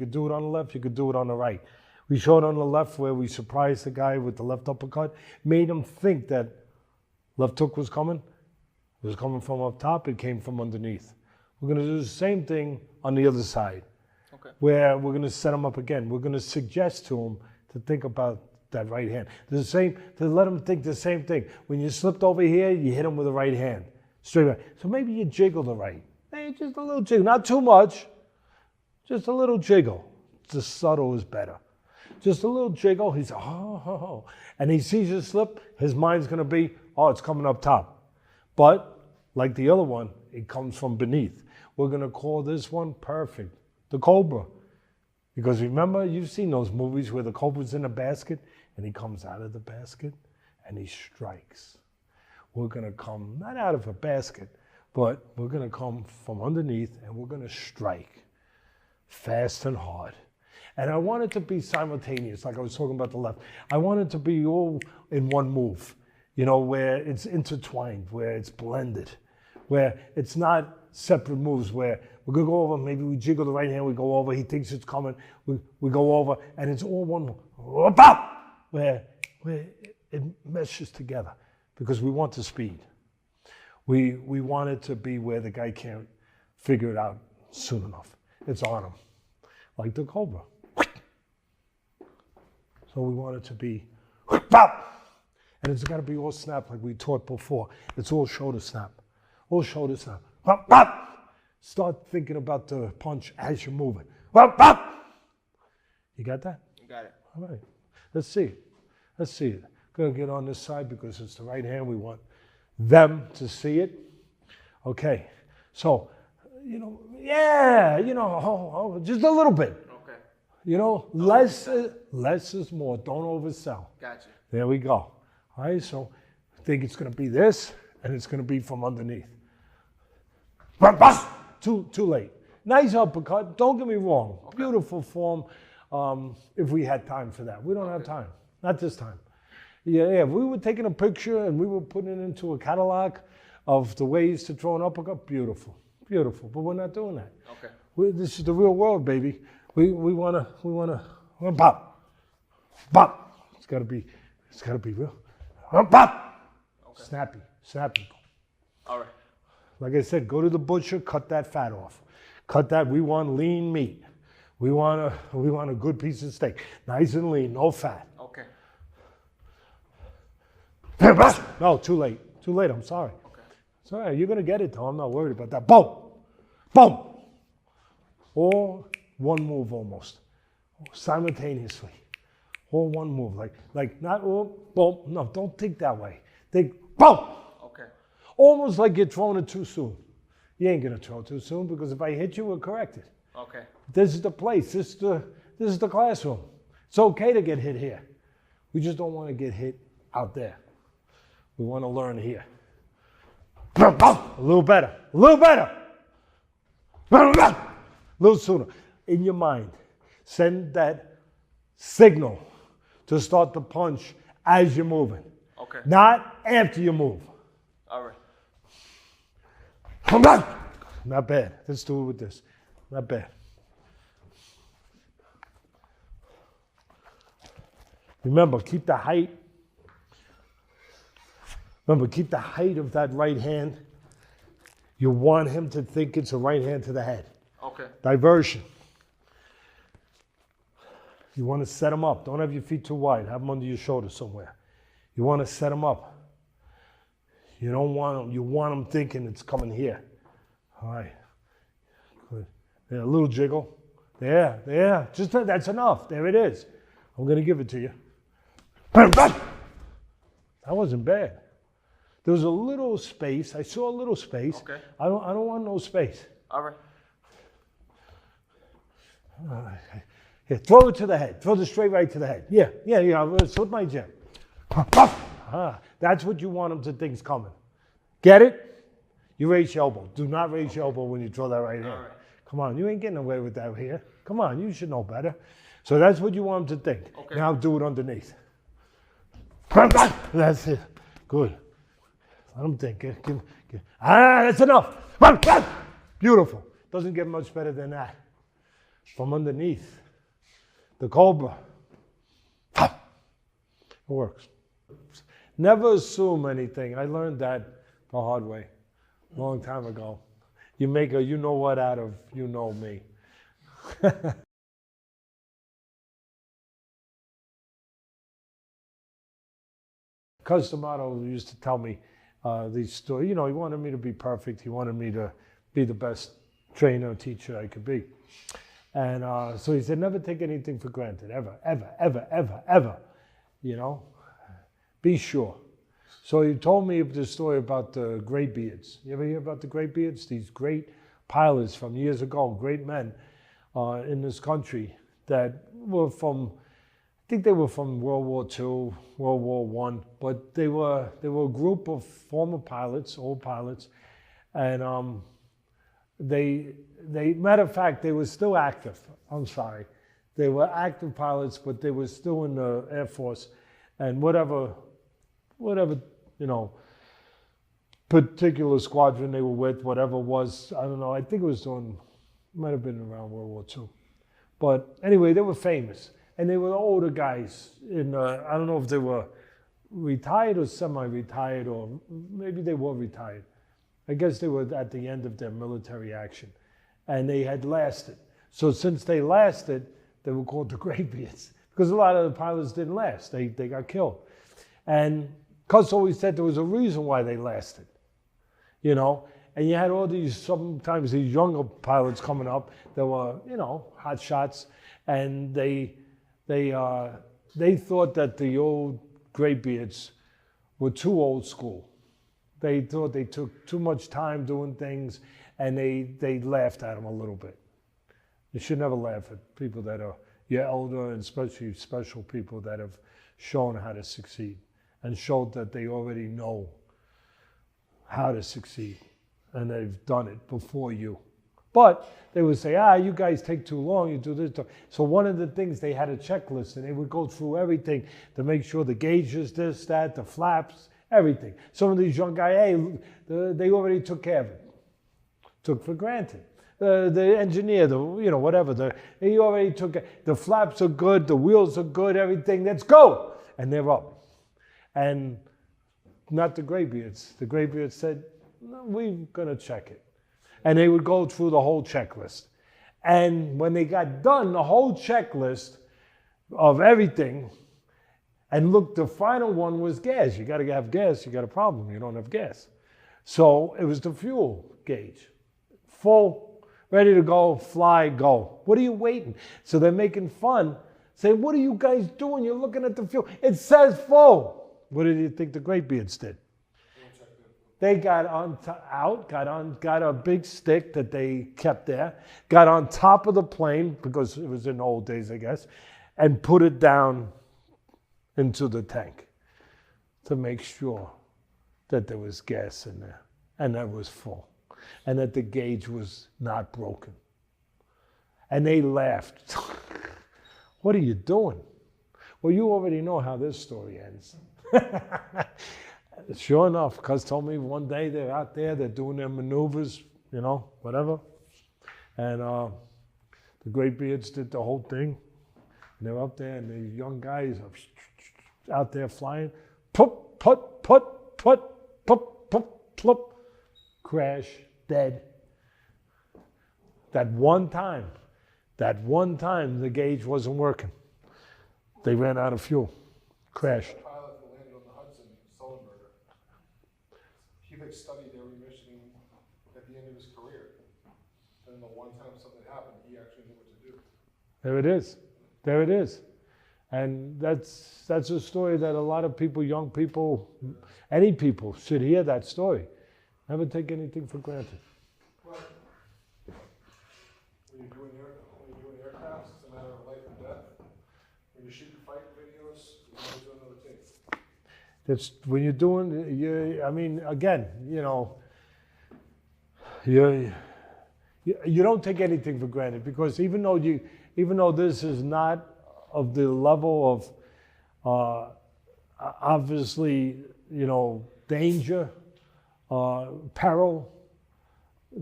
You could do it on the left, you could do it on the right. We showed on the left where we surprised the guy with the left uppercut, made him think that left hook was coming. It was coming from up top, it came from underneath. We're gonna do the same thing on the other side, where we're gonna set him up again. We're gonna suggest to him to think about that right hand. To let him think the same thing. When you slipped over here, you hit him with the right hand, straight right. So maybe you jiggle the right. Hey, just a little jiggle, not too much. Just a little jiggle. The subtle is better. Just a little jiggle. He's oh, and he sees you slip. His mind's gonna be, oh, it's coming up top. But like the other one, it comes from beneath. We're gonna call this one perfect, the Cobra, because remember you've seen those movies where the Cobra's in a basket and he comes out of the basket and he strikes. We're gonna come not out of a basket, but we're gonna come from underneath and we're gonna strike. Fast and hard. And I want it to be simultaneous, like I was talking about the left. I want it to be all in one move, you know, where it's intertwined, where it's blended, where it's not separate moves, where we're gonna go over, maybe we jiggle the right hand, we go over, he thinks it's coming, we go over, and it's all one move, where it meshes together, because we want the speed. We want it to be where the guy can't figure it out soon enough. It's on him, like the Cobra. So we want it to be, and it's got to be all snap like we taught before. It's all shoulder snap, all shoulder snap. Start thinking about the punch as you're moving. You got that? You got it. All right, let's see it. Let's see it. Gonna get on this side because it's the right hand. We want them to see it. Okay, so. You know, yeah, you know, just a little bit. Okay. You know, less is more. Don't oversell. Gotcha. There we go. All right, so I think it's going to be this, and it's going to be from underneath. Too late. Nice uppercut. Don't get me wrong. Okay. Beautiful form. If we had time for that, we don't have time. Not this time. Yeah. If we were taking a picture and we were putting it into a catalog of the ways to throw an uppercut, beautiful. Beautiful, but we're not doing that. Okay. This is the real world, baby. We wanna pop. It's gotta be real. Pop. Okay. Snappy. All right. Like I said, go to the butcher, cut that fat off. Cut that. We want lean meat. We want a good piece of steak, nice and lean, no fat. Okay. No, too late. I'm sorry. It's all right, you're gonna get it though, I'm not worried about that. Boom! Boom! All one move almost, simultaneously. All one move, like not all, boom, no, don't think that way. Think, boom! Okay. Almost like you're throwing it too soon. You ain't gonna throw too soon because if I hit you, we'll correct it. Okay. This is the place, this is the classroom. It's okay to get hit here. We just don't wanna get hit out there. We wanna learn here. A little better, a little sooner. In your mind, send that signal to start the punch as you're moving. Okay. Not after you move. All right. Not bad. Let's do it with this. Not bad. Remember, keep the height. Remember, keep the height of that right hand. You want him to think it's a right hand to the head. Okay. Diversion. You want to set him up. Don't have your feet too wide. Have them under your shoulder somewhere. You want to set him up. You don't want him, you want him thinking it's coming here. All right. Good. There, a little jiggle. There. Just that's enough. There it is. I'm going to give it to you. That wasn't bad. There was a little space. I saw a little space. Okay. I don't want no space. All right. Here, throw it to the head. Throw the straight right to the head. Yeah. It's with my jab. That's what you want him to think's coming. Get it? You raise your elbow. Do not raise your elbow when you throw that right hand. Right. Come on, you ain't getting away with that here. Come on, you should know better. So that's what you want him to think. Okay. Now do it underneath. That's it. Good. Let him think. That's enough. Beautiful. Doesn't get much better than that. from underneath. The Cobra. It works. Never assume anything. I learned that the hard way a long time ago. You make a you know what out of you know me. Customato used to tell me these stories. You know, he wanted me to be perfect. He wanted me to be the best trainer, teacher I could be. And so he said, never take anything for granted, ever, ever, ever, ever, ever. You know, be sure. So he told me the story about the graybeards. You ever hear about the graybeards? These great pilots from years ago, great men in this country that were from, I think they were from World War II, World War I, but they were a group of former pilots, old pilots, and they matter of fact, they were still active. I'm sorry. They were active pilots, but they were still in the Air Force, and whatever, you know, particular squadron they were with, whatever it was, I don't know, I think it was might have been around World War II. But anyway, they were famous. And they were older guys. I don't know if they were retired or semi-retired, or maybe they were retired. I guess they were at the end of their military action. And they had lasted. So since they lasted, they were called the graybeards. Because a lot of the pilots didn't last. They got killed. And Cuss always said there was a reason why they lasted. You know? And you had all these, sometimes these younger pilots coming up that were, you know, hot shots. And they thought that the old graybeards were too old school. They thought they took too much time doing things, and they laughed at them a little bit. You should never laugh at people that are your elder, and especially special people that have shown how to succeed and showed that they already know how to succeed, and they've done it before you. But they would say, you guys take too long, you do this. So one of the things, they had a checklist, and they would go through everything to make sure the gauges, this, that, the flaps, everything. Some of these young guys, they already took care of it. Took for granted. The engineer, you know, whatever, he already took it. The flaps are good, the wheels are good, everything, let's go. And they're up. And not the graybeards. The graybeards said, no, we're gonna check it. And they would go through the whole checklist. And when they got done, the whole checklist of everything, and look, the final one was gas. You gotta have gas, you got a problem, you don't have gas. So it was the fuel gauge. Full, ready to go, fly, go. What are you waiting? So they're making fun, saying, what are you guys doing? You're looking at the fuel. It says full. What did you think the graybeards did? They got got a big stick that they kept there, got on top of the plane, because it was in the old days, I guess, and put it down into the tank to make sure that there was gas in there and that it was full and that the gauge was not broken. And they laughed. What are you doing? Well, you already know how this story ends. Sure enough, Cuz told me one day they're out there, they're doing their maneuvers, you know, whatever. And the graybeards did the whole thing. And they're up there, and the young guys are out there flying. Put, put, put, put, put, put, put. Crash, dead. That one time, the gauge wasn't working. They ran out of fuel. Crashed. They studied every mission at the end of his career. And the one time something happened, he actually knew what to do. There it is. There it is. And that's a story that a lot of people, young people, any people should hear that story. Never take anything for granted. Well, when you're doing aircraft, it's a matter of life and death. When you're shooting fight videos, you always do another take. That's when you're doing, I mean, again, you know, you don't take anything for granted, because even though this is not of the level of obviously, you know, danger, peril,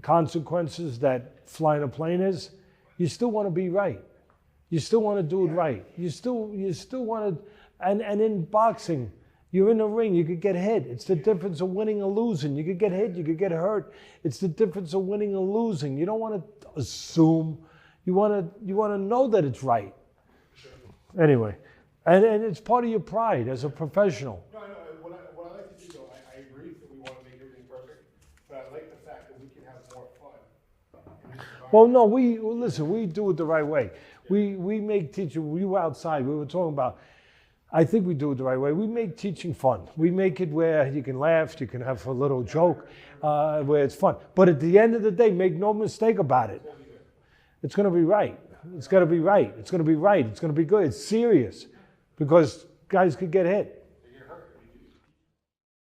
consequences that flying a plane is, you still want to be right. You still want to do it right. You still want to, and in boxing, you're in the ring, you could get hit. It's the difference of winning or losing. You could get hit, you could get hurt. It's the difference of winning or losing. You don't want to assume. You want to know that it's right. Anyway, and it's part of your pride as a professional. No, I know. What I like to do, though, I agree that we want to make everything perfect, but I like the fact that we can have more fun. Well, no, listen, we do it the right way. We make teaching, we were outside, we were talking about, I think we do it the right way. We make teaching fun. We make it where you can laugh, you can have a little joke, where it's fun. But at the end of the day, make no mistake about it. It's going to be right. It's going to be right. It's going to be right. It's going to be good. It's serious because guys could get hit.